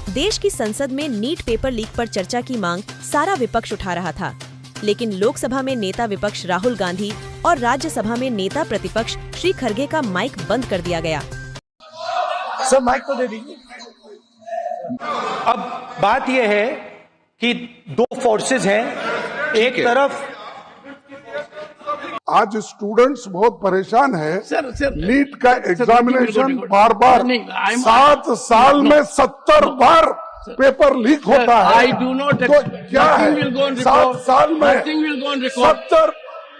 देश की संसद में नीट पेपर लीक पर चर्चा की मांग सारा विपक्ष उठा रहा था, लेकिन लोकसभा में नेता विपक्ष राहुल गांधी और राज्यसभा में नेता प्रतिपक्ष श्री खरगे का माइक बंद कर दिया गया। सर माइक को दे दीजिए। अब बात यह है कि दो फोर्सेस हैं, एक तरफ आज स्टूडेंट्स बहुत परेशान है। सर, नीट का एग्जामिनेशन बार बार 7 साल में 70 बार पेपर लीक होता है। आई डू नॉट, तो क्या है 7 साल में 70?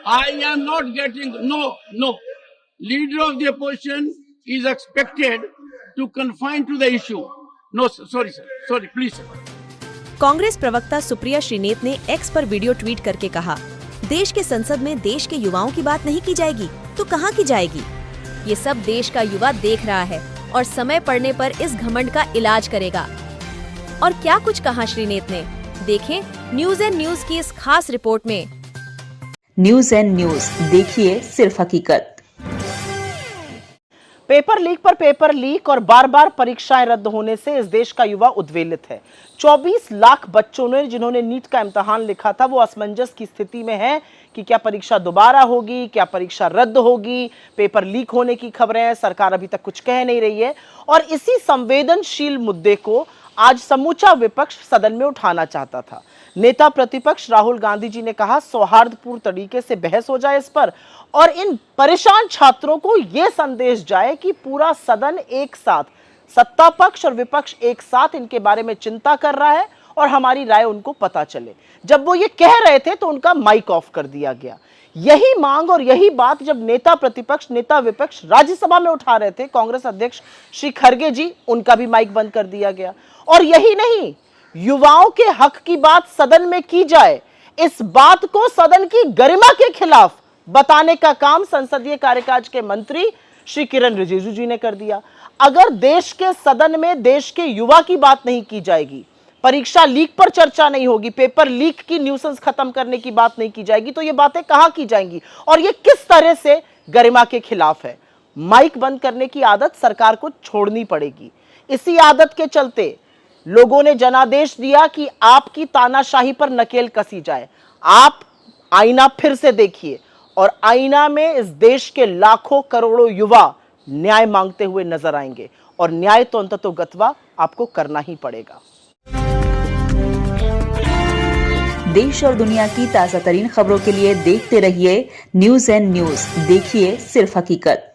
I am not getting, no leader of the opposition is expected to confine to the issue. No sorry please sir. Congress प्रवक्ता सुप्रिया श्रीनेत ने एक्स पर वीडियो ट्वीट करके कहा, देश के संसद में देश के युवाओं की बात नहीं की जाएगी तो कहाँ की जाएगी। ये सब देश का युवा देख रहा है और समय पड़ने पर इस घमंड का इलाज करेगा। और क्या कुछ कहा श्रीनेत ने, देखें न्यूज एंड न्यूज की इस खास रिपोर्ट में। न्यूज एंड न्यूज, देखिए सिर्फ हकीकत। पेपर लीक पर पेपर लीक और बार बार परीक्षाएं रद्द होने से इस देश का युवा उद्वेलित है। 24 लाख बच्चों ने जिन्होंने नीट का इम्तिहान लिखा था वो असमंजस की स्थिति में है कि क्या परीक्षा दोबारा होगी, क्या परीक्षा रद्द होगी। पेपर लीक होने की खबरें हैं, सरकार अभी तक कुछ कह नहीं रही है। और इसी संवेदनशील मुद्दे को आज समूचा विपक्ष सदन में उठाना चाहता था। नेता प्रतिपक्ष राहुल गांधी जी ने कहा सौहार्दपूर्ण तरीके से बहस हो जाए इस पर और इन परेशान छात्रों को यह संदेश जाए कि पूरा सदन एक साथ, सत्ता पक्ष और विपक्ष एक साथ इनके बारे में चिंता कर रहा है और हमारी राय उनको पता चले। जब वो ये कह रहे थे तो उनका माइक ऑफ कर दिया गया। यही मांग और यही बात जब नेता प्रतिपक्ष नेता विपक्ष राज्यसभा में उठा रहे थे, कांग्रेस अध्यक्ष श्री खरगे जी, उनका भी माइक बंद कर दिया गया। और यही नहीं, युवाओं के हक की बात सदन में की जाए, इस बात को सदन की गरिमा के खिलाफ बताने का काम संसदीय कार्यकाज के मंत्री श्री किरण रिजिजू जी ने कर दिया। अगर देश के सदन में देश के युवा की बात नहीं की जाएगी, परीक्षा लीक पर चर्चा नहीं होगी, पेपर लीक की न्यूसेंस खत्म करने की बात नहीं की जाएगी, तो ये बातें कहां की जाएंगी और ये किस तरह से गरिमा के खिलाफ है। माइक बंद करने की आदत सरकार को छोड़नी पड़ेगी। इसी आदत के चलते लोगों ने जनादेश दिया कि आपकी तानाशाही पर नकेल कसी जाए। आप आईना फिर से देखिए और आईना में इस देश के लाखों करोड़ों युवा न्याय मांगते हुए नजर आएंगे और न्याय तो अंततोगत्वा आपको करना ही पड़ेगा। देश और दुनिया की ताजा तरीन खबरों के लिए देखते रहिए न्यूज एंड न्यूज, देखिए सिर्फ हकीकत।